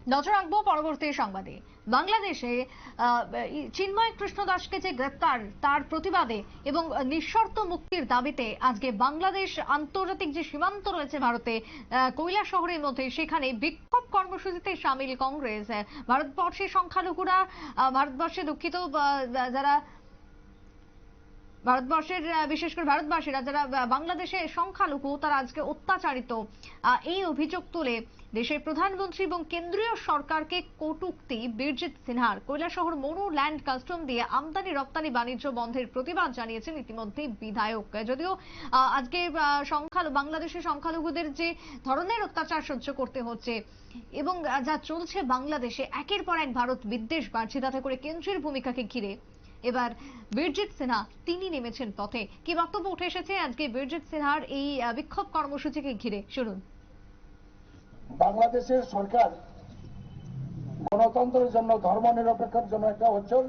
নজর রাখবো পরবর্তী সংবাদে। বাংলাদেশে চিন্ময় কৃষ্ণ দাসকে যে গ্রেপ্তার তার প্রতিবাদে এবং নিঃশর্ত মুক্তির দাবিতে আজকে বাংলাদেশ আন্তর্জাতিক যে সীমান্ত রয়েছে ভারতে কৈলাসহরের মধ্যে, সেখানে বিক্ষোভ কর্মসূচিতে সামিল কংগ্রেস। ভারতবর্ষের সংখ্যালঘুরা, ভারতবর্ষে দুঃখিত যারা ভারতবর্ষের বিশেষ করে ভারতবাসীরা যারা বাংলাদেশে সংখ্যালঘু, তারা আজকে অত্যাচারিত, এই অভিযোগ তুলে দেশের প্রধানমন্ত্রী এবং কেন্দ্রীয় সরকারকে কটূক্তি বীরজিৎ সিনহার। কৈলাসহর মরু ল্যান্ড কাস্টম দিয়ে আমদানি রপ্তানি বাণিজ্য বন্ধের প্রতিবাদ জানিয়েছেন ইতিমধ্যে বিধায়ক। যদিও আজকে বাংলাদেশের সংখ্যালঘুদের যে ধরনের অত্যাচার সহ্য করতে হচ্ছে এবং যা চলছে বাংলাদেশে, একের পর এক ভারত বিদ্বেষ বাড়ছে, তাতে করে কেন্দ্রের ভূমিকাকে ঘিরে এবার বীরজিৎ সিনহা তিনি নেমেছেন পথে। কি বক্তব্য উঠে এসেছে আজকে বীরজিৎ সিনহার এই বিক্ষোভ কর্মসূচিকে ঘিরে, শুনুন। বাংলাদেশের সরকার গণতন্ত্রের জন্য, ধর্মনিরপেক্ষের জন্য একটা অচল,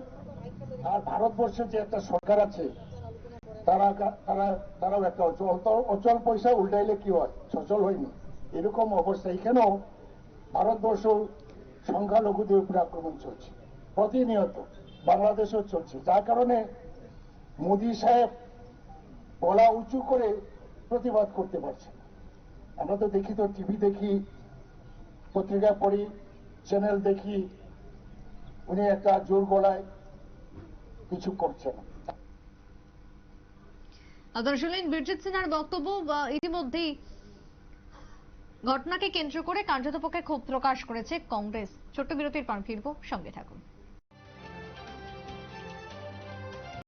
আর ভারতবর্ষের যে একটা সরকার আছে তারাও একটা অচল। অচল পয়সা উল্টাইলে কি হয়, সচল হয়নি, এরকম অবস্থা। এখানেও ভারতবর্ষ সংখ্যালঘুদের উপরে আক্রমণ চলছে প্রতিনিয়ত, বাংলাদেশেও চলছে, যার কারণে মোদী সাহেব গলা উঁচু করে প্রতিবাদ করতে পারছে। আমরা তো দেখি, তো টিভি দেখি, পত্রিকা পড়ি, চ্যানেল দেখি, উনি একটা জোর গলায় কিছু করছেন। আপনারা শুনলেন বীরজিৎ সিনহার বক্তব্য। ইতিমধ্যেই ঘটনাকে কেন্দ্র করে কার্যত পক্ষে ক্ষোভ প্রকাশ করেছে কংগ্রেস। ছোট্ট বিরতির পর ফিরবো, সঙ্গে থাকুন।